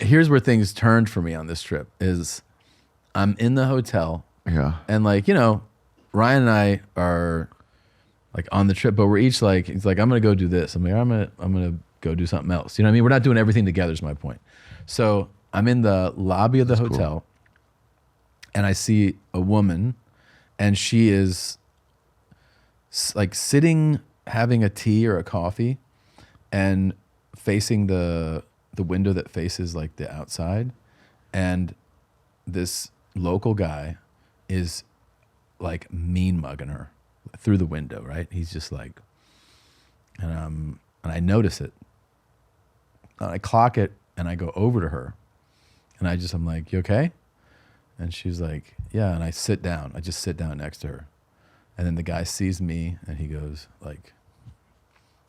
here's where things turned for me on this trip is I'm in the hotel. Yeah. And like, you know, Ryan and I are like on the trip, but we're each like, he's like, I'm going to go do this. I'm like, I'm going to go do something else. You know what I mean? We're not doing everything together is my point. So I'm in the lobby of the hotel cool. and I see a woman and she is like sitting, having a tea or a coffee and facing the window that faces like the outside. And this local guy is like mean mugging her through the window, right? He's just like, and I notice it. And I clock it and I go over to her and I'm like, you okay? And she's like, yeah. And I sit down. I just sit down next to her. And then the guy sees me and he goes like,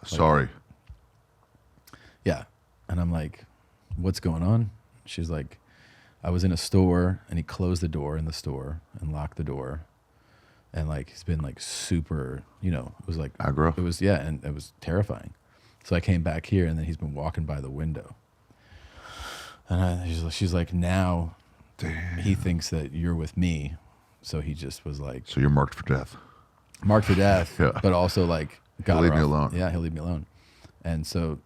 sorry. Yeah. And I'm like, what's going on? She's like, I was in a store and he closed the door in the store and locked the door. And like, he's been like super, you know, it was like, aggro. It was, yeah. And it was terrifying. So I came back here and then he's been walking by the window. And she's like, now damn. He thinks that you're with me. So he just was like. So you're marked for death. Marked for death. Yeah. But also like. He'll leave me alone. Yeah, he'll leave me alone. And so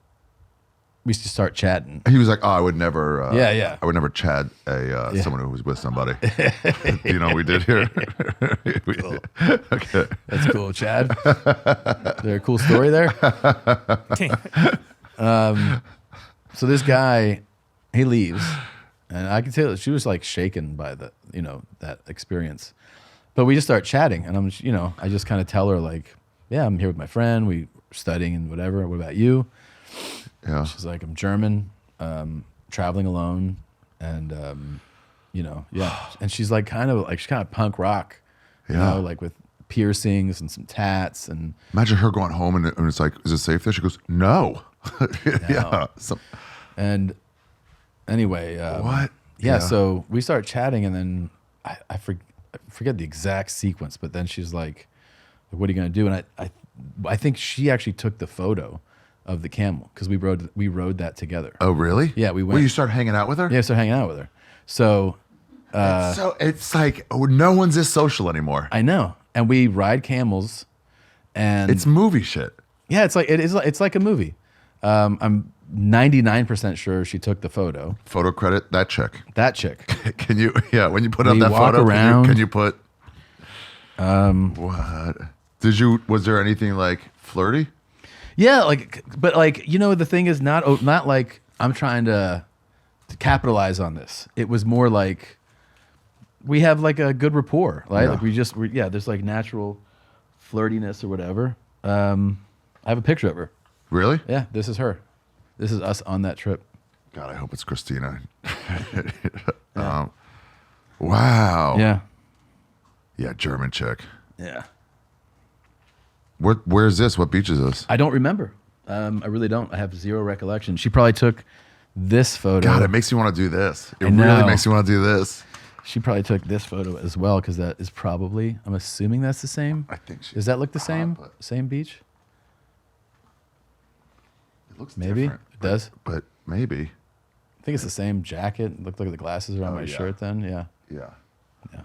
we used to start chatting. He was like, "Oh, I would never." Yeah. I would never chat someone who was with somebody. You know what we did here? Cool. Okay, that's cool, Chad. Is there a cool story there? So this guy, he leaves, and I can tell she was like shaken by that experience. But we just start chatting, and I just kind of tell her like, "Yeah, I'm here with my friend. We're studying and whatever. What about you?" Yeah. She's like, I'm German, traveling alone, and yeah. And she's like kind of punk rock, you know, like with piercings and some tats. And imagine her going home and it's like, is it safe there? She goes, no. Yeah. And anyway, what? Yeah. So we start chatting, and then I forget the exact sequence, but then she's like, "What are you gonna do?" And I think she actually took the photo of the camel because we rode that together. Oh, really? Yeah, we went. Well, you started hanging out with her? Yeah, started hanging out with her. So, it's like no one's this social anymore. I know, and we ride camels, and it's movie shit. Yeah, it's like a movie. I'm 99% sure she took the photo. Photo credit that chick. That chick. Can you? Yeah, when you put up that walk photo, around, can you put? What? Was there anything like flirty? Yeah, but the thing is not like I'm trying to capitalize on this. It was more like we have like a good rapport, right? Yeah. Like there's like natural flirtiness or whatever. I have a picture of her. Really? Yeah, this is her. This is us on that trip. God, I hope it's Christina. Wow. Yeah. Yeah, German chick. Yeah. Where's this? What beach is this? I don't remember. I really don't. I have zero recollection. She probably took this photo. God, it makes me want to do this. It really makes me want to do this. She probably took this photo as well because that is probably, I'm assuming that's the same. I think she. Does that look the same? Same beach? It looks maybe. Different, it does? But maybe. I think it's the same jacket. Look at the glasses around my shirt then. Yeah. Yeah. Yeah.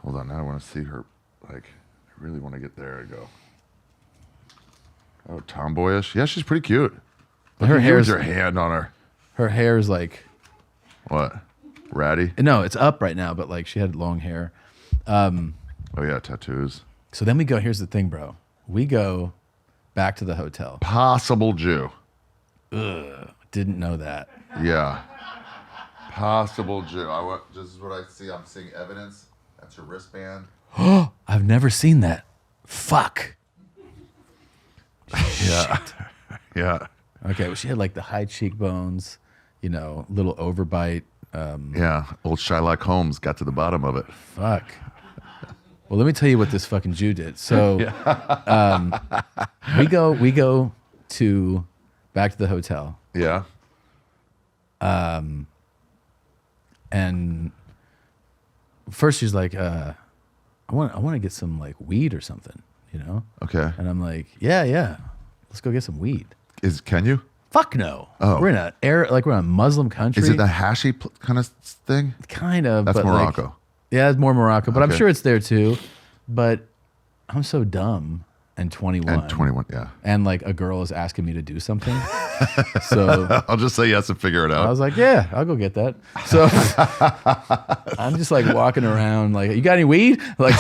Hold on. Now I want to see her. Like, I really want to get there. I go. Oh, tomboyish. Yeah, she's pretty cute. But her hair is your hand on her. Her hair is like what? Ratty? No, it's up right now, but like she had long hair. Oh yeah, tattoos. So then we go, here's the thing, bro. We go back to the hotel. Possible Jew. Ugh, didn't know that. Yeah. Possible Jew. This is what I see. I'm seeing evidence. That's her wristband. I've never seen that. Fuck. Yeah. Yeah. Okay, well, she had like the high cheekbones, little overbite. Yeah, old Shylock Holmes got to the bottom of it. Fuck. Well, let me tell you what this fucking Jew did. So, we go to back to the hotel. Yeah. And first she's like, I want to get some like weed or something, Okay. And I'm like, yeah, let's go get some weed. Can you? Fuck no. Oh. We're in a Muslim country. Is it the Hashi kind of thing? Kind of. That's but Morocco. Like, yeah, it's more Morocco, but I'm Okay. sure it's there too. But I'm so dumb and 21. And 21, yeah. And like a girl is asking me to do something. So I'll just say yes and figure it I out. was like, yeah, I'll go get that. So I'm just like walking around like, you got any weed? Like,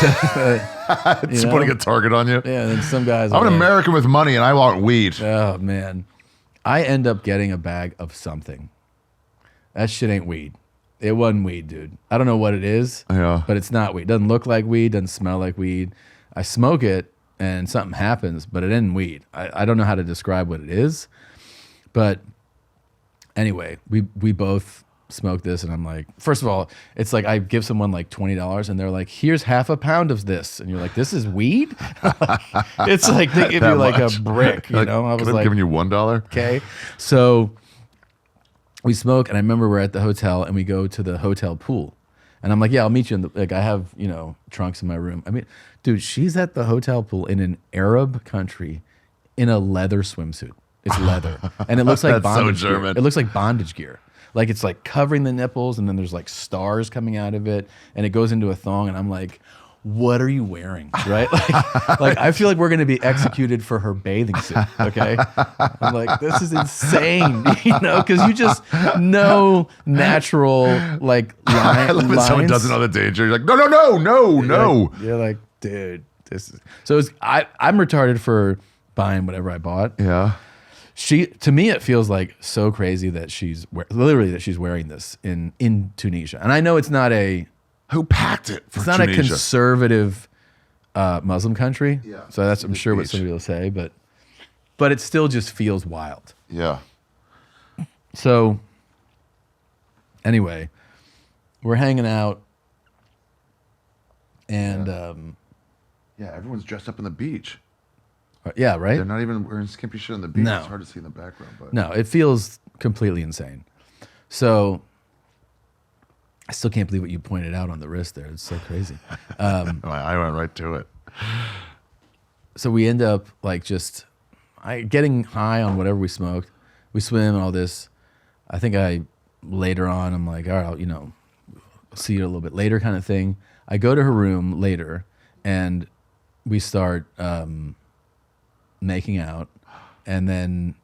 Just putting a target on you. Yeah, and then some guys I'm are an like, American with money and I want weed. oh man. I end up getting a bag of something. That shit ain't weed. It wasn't weed, dude. I don't know what it is, Yeah. but it's not weed. Doesn't look like weed, doesn't smell like weed. I smoke it and something happens, but it ain't weed. I don't know how to describe what it is. But anyway, we both smoke this and I'm like, first of all, it's like I give someone like $20 and they're like, here's half a pound of this. And you're like, this is weed? It's like they give you like much? a brick, you know? I was Could have like, given you $1. okay. So we smoke, and I remember we're at the hotel, and we go to the hotel pool. And I'm like, yeah, I'll meet you in the, like, I have, trunks in my room. I mean, dude, she's at the hotel pool in an Arab country in a leather swimsuit. It's leather. And it looks like That's so bondage gear. German. It looks like bondage gear. Like, it's like covering the nipples, and then there's like stars coming out of it, and it goes into a thong, and I'm like, what are you wearing, right? Like I feel like we're going to be executed for her bathing suit, okay? I'm like, this is insane, because you just know natural, like, I love when someone lines. doesn't know the danger. You're like, no. You're like, dude, this is... So I'm retarded for buying whatever I bought. Yeah. To me, it feels like so crazy that she's wearing this in Tunisia. And I know it's not a... Who packed it for It's not Tunisia? a conservative Muslim country, Yeah. so that's I'm The sure what beach. somebody will say, but it still just feels wild. Yeah. So anyway, we're hanging out, and Yeah, everyone's dressed up in the beach. yeah, right. They're not even wearing skimpy shit on the beach. No. It's hard to see in the background, but No, it feels completely insane. So I still can't believe what you pointed out on the wrist there. It's so crazy. I went right to it. So we end up like just getting high on whatever we smoked. We swim and all this. I think later on, I'm like, all right, I'll see you a little bit later kind of thing. I go to her room later and we start making out, and then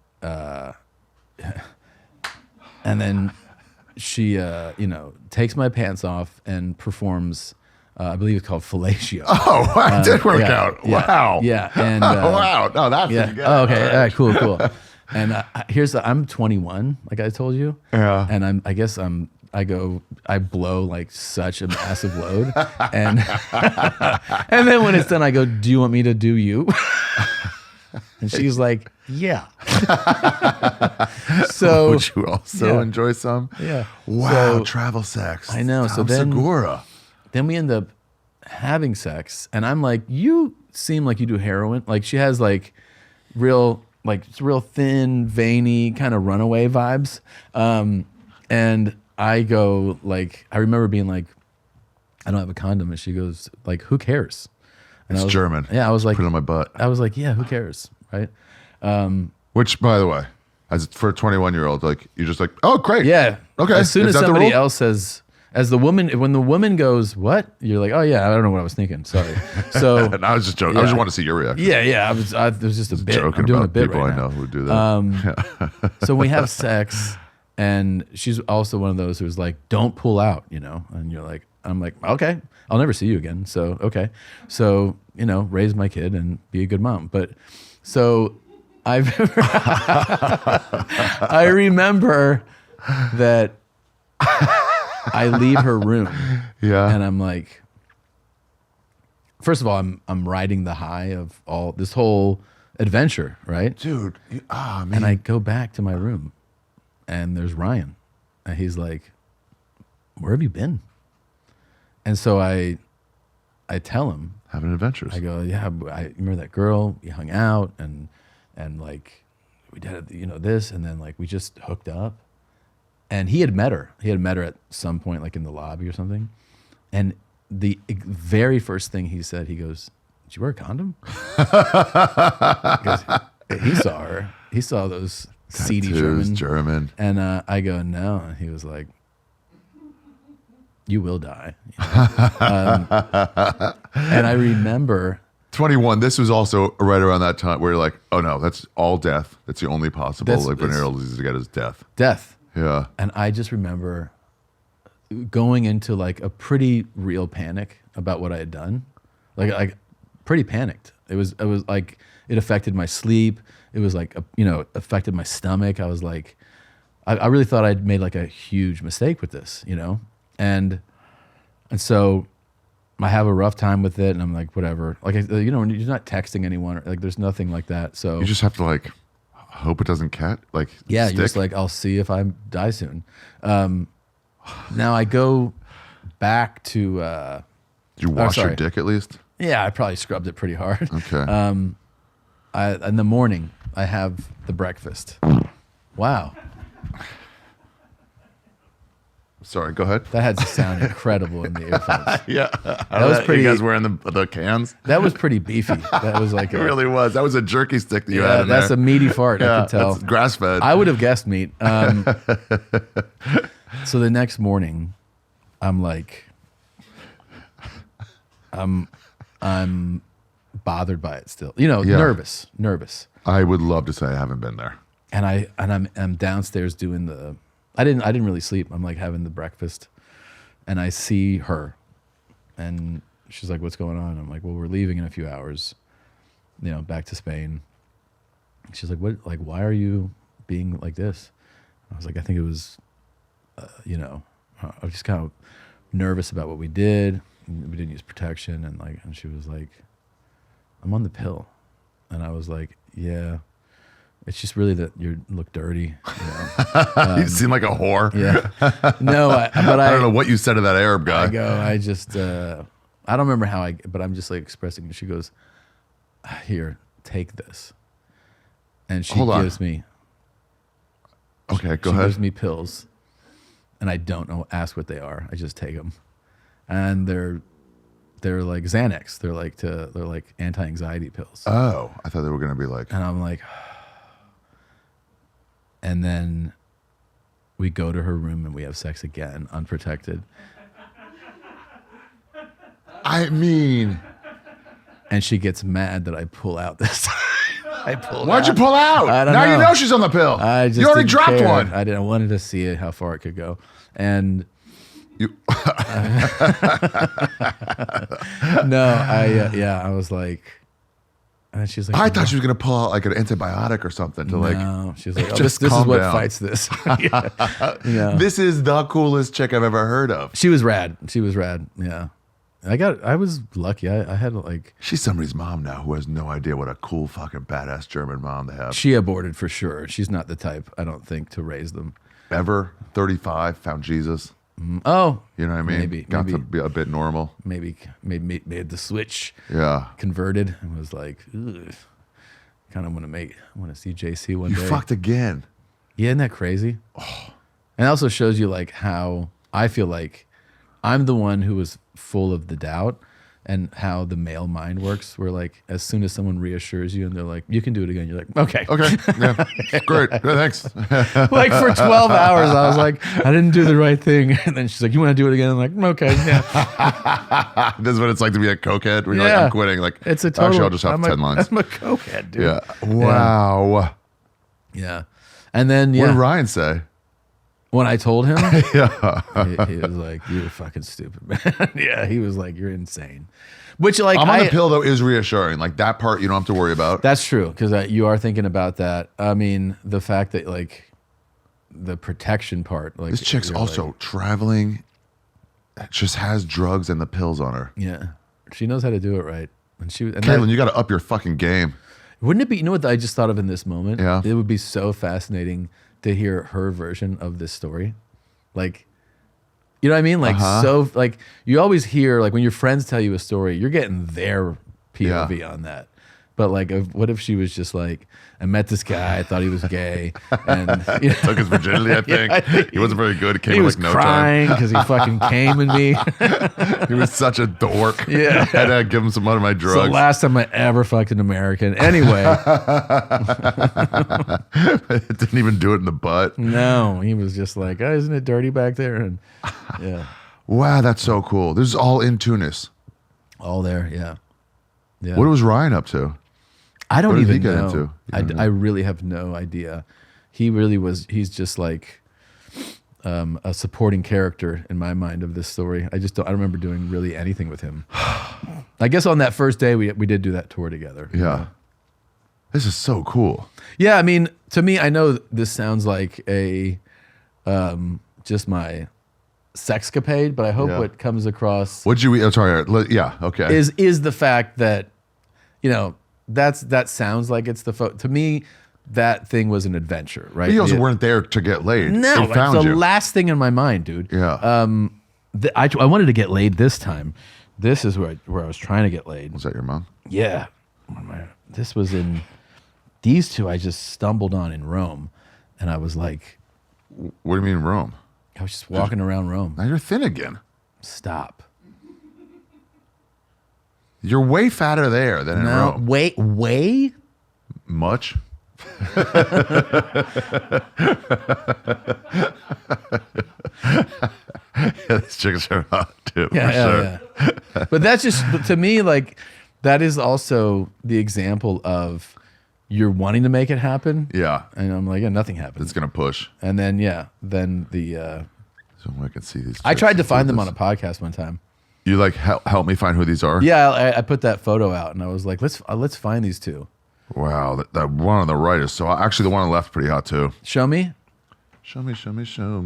she takes my pants off and performs I believe it's called fellatio. Oh, wow, it did work out. Yeah, Wow. yeah, and wow. No, that's yeah. pretty good. Oh, okay. All All right. Cool. And I'm 21, like I told you. Yeah. And I blow like such a massive load, and and then when it's done, I go, "Do you want me to do you?" And she's like, "Yeah." So Would you also yeah. enjoy some? Yeah. Wow, So- travel sex. I know, so Tom then- Segura. Then we end up having sex, and I'm like, "You seem like you do heroin." Like she has like real thin, veiny kind of runaway vibes. And I go like, I remember being like, "I don't have a condom," and she goes like, "Who cares?" And It's I was, German. Yeah, I was like, Put it on my butt. I was like, "Yeah, who cares?" Right? Which, by the way, for a 21-year-old, like you're just like, oh, great. Yeah. Okay. As soon Is as that the somebody rule? else says, when the woman goes, "What?" You're like, "Oh yeah, I don't know what I was thinking. Sorry." So And I was just joking. I Yeah. just want to see your reaction. yeah, it was just a bit. Joking I'm doing a about bit people right I now. know who do that. So we have sex, and she's also one of those who's like, "Don't pull out," and you're like, I'm like, "Okay, I'll never see you again." So, okay. So, raise my kid and be a good mom. But so I remember that I leave her room Yeah. and I'm like, first of all, I'm riding the high of all this whole adventure, right? Dude. Man. And I go back to my room and there's Ryan. And he's like, "Where have you been?" And so I tell him, Having adventures. I go, "Yeah, I remember that girl, we hung out and like we did, this, and then like we just hooked up." And he had met her. He had met her at some point, like in the lobby or something. And the very first thing he said, he goes, "Did you wear a condom?" Because he saw her. He saw those seedy German. And I go, no. And he was like, you will die. And I remember 21. This was also right around that time where you're like, oh no, that's all death. That's the only possible venereal disease to get is death. Death. Yeah. And I just remember going into like a pretty real panic about what I had done. Like pretty panicked. It was like, it affected my sleep. It was like, affected my stomach. I was like, I really thought I'd made like a huge mistake with this, And so I have a rough time with it, and I'm like, whatever. Like, when you're not texting anyone, like, there's nothing like that. So you just have to like hope it doesn't stick. You're just like, I'll see if I die soon. Now I go back to. Did you wash your dick at least? Yeah, I probably scrubbed it pretty hard. Okay. In the morning, I have the breakfast. Wow. Sorry, go ahead. That had to sound incredible in the earphones. Yeah. That was pretty. You guys wearing the cans? That was pretty beefy. That was like it really was. That was a jerky stick that you had in that's there. A meaty fart, I could tell. That's grass-fed. I would have guessed meat. So the next morning, I'm like, I'm bothered by it still. Nervous. I would love to say I haven't been there. And I'm downstairs doing the. I didn't really sleep. I'm like having the breakfast, and I see her, and she's like, "What's going on?" I'm like, "Well, we're leaving in a few hours, back to Spain." She's like, "What? Like, why are you being like this?" I was like, "I think it was, I was just kind of nervous about what we did. We didn't use protection, and she was like, I'm on the pill," and I was like, "Yeah." It's just really that you look dirty. You seem like a whore. Yeah. No, but I don't know what you said to that Arab guy. I don't remember how but I'm just like expressing. She goes, "Here, take this," and she gives me. Okay, go she ahead. Gives me pills, and I don't ask what they are. I just take them, and they're like Xanax. They're like anti-anxiety pills. Oh, I thought they were gonna be like. And I'm like. And then we go to her room and we have sex again, unprotected. I mean. And she gets mad that I pull out this. Why'd you pull out? I don't know. You know she's on the pill. I just you already dropped care. one. I wanted to see how far it could go. And you. No, I was like. And she's like, I thought she was gonna pull out like an antibiotic or something to like. No, she's like, this is what fights this. Yeah. This is the coolest chick I've ever heard of. She was rad. Yeah. I was lucky. I had like. She's somebody's mom now who has no idea what a cool fucking badass German mom they have. She aborted for sure. She's not the type, I don't think, to raise them. Ever 35, found Jesus. Oh, you know what I mean? Maybe got to be a bit normal. Maybe made the switch. Yeah, converted and was like, kind of want to see JC one day. You fucked again. Yeah, isn't that crazy? Oh. And it also shows you like how I feel like I'm the one who was full of the doubt, and how the male mind works. Where like as soon as someone reassures you and they're like, "You can do it again," you're like, "Okay, yeah, great, thanks." Like for 12 hours, I was like, "I didn't do the right thing," and then she's like, "You want to do it again?" I'm like, "Okay, yeah." This is what it's like to be a cokehead. Where you're like, "I'm quitting." Like, it's a total. Actually, I'll just have 10 lines. I'm a cokehead, dude. Yeah. Wow. Yeah. And then what did Ryan say? When I told him, yeah, he was like, "You're fucking stupid, man." Yeah, he was like, "You're insane." Which like I'm on the pill though is reassuring. Like that part you don't have to worry about. That's true because you are thinking about that. I mean, the fact that like the protection part, like this chick's also like, traveling, just has drugs and the pills on her. Yeah, she knows how to do it right. And Caitlin, you got to up your fucking game. Wouldn't it be? You know what I just thought of in this moment? Yeah, it would be so fascinating to hear her version of this story, like, you know what I mean? Like, so like you always hear like when your friends tell you a story, you're getting their POV on that. But like, what if she was just like, I met this guy, I thought he was gay, and you know, Took his virginity, I think. I think he wasn't very good. Came he in was like no crying because he fucking came in me. time. He was such a dork. Yeah. Had to give him some of my It's the drugs. last time I ever fucked an American. Anyway, Didn't even do it in the butt. no, he was just like, oh, isn't it dirty back there? And yeah, Wow, that's so cool. This is all in Tunis. all there. Yeah. What was Ryan up to? I don't What did he even get know. into? You don't know? I really have no idea. He really was. He's just like a supporting character in my mind of this story. I don't remember doing really anything with him. I guess on that first day we did do that tour together. you Yeah. know? This is so cool. Yeah. I mean, to me, I know this sounds like a just my sexcapade, but I hope Yeah. what comes across What'd you eat? Oh, sorry. Yeah. Okay. is the fact that, you know, that sounds like it's to me, that thing was an adventure, right? But you also weren't there to get laid. No, They it's found the you. last thing in my mind, dude. Yeah. I wanted to get laid this time. This is where I was trying to get laid. Was that your mom? Yeah. This was in, these two I just stumbled on in Rome. And I was like, What do you mean Rome? I was just walking around Rome. Now you're thin again. Stop. You're way fatter there than in No, Rome. way? Much? Yeah, these chicks are hot too, for sure. Yeah. But that's just, to me, like, that is also the example of you're wanting to make it happen. Yeah, And I'm like, yeah, nothing happened. it's gonna push. And then, then the, So I can see these. I chicks. tried to find them on a podcast one time. You like help me find who these are? Yeah, I put that photo out and I was like, let's find these two. Wow, that one on the right is so. Actually, the one on the left is pretty hot too. Show me. Show me.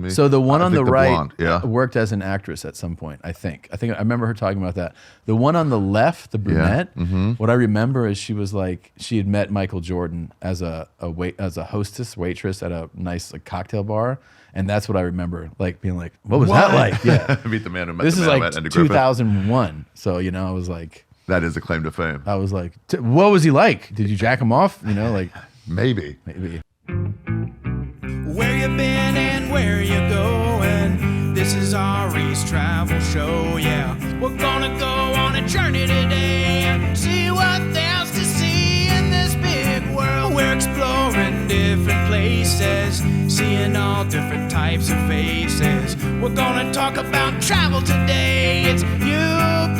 So the one I on think the right blonde, yeah. worked as an actress at some point, I think. I remember her talking about that. The one on the left, the brunette, Mm-hmm. what I remember is she was like, she had met Michael Jordan as a waitress at a nice cocktail bar. And that's what I remember, like being like, what was that like? Yeah. Meet the man who met This the is man who like met Andy Griffith. 2001. So, you know, I was like, That is a claim to fame. what was he like? Did you jack him off? You know, like Maybe. maybe. Where you been and where you going? This is Ari's travel show, yeah. We're gonna go on a journey today and see what there's to see in this big world. We're exploring different places, seeing all different types of faces. We're gonna talk about travel today. It's you,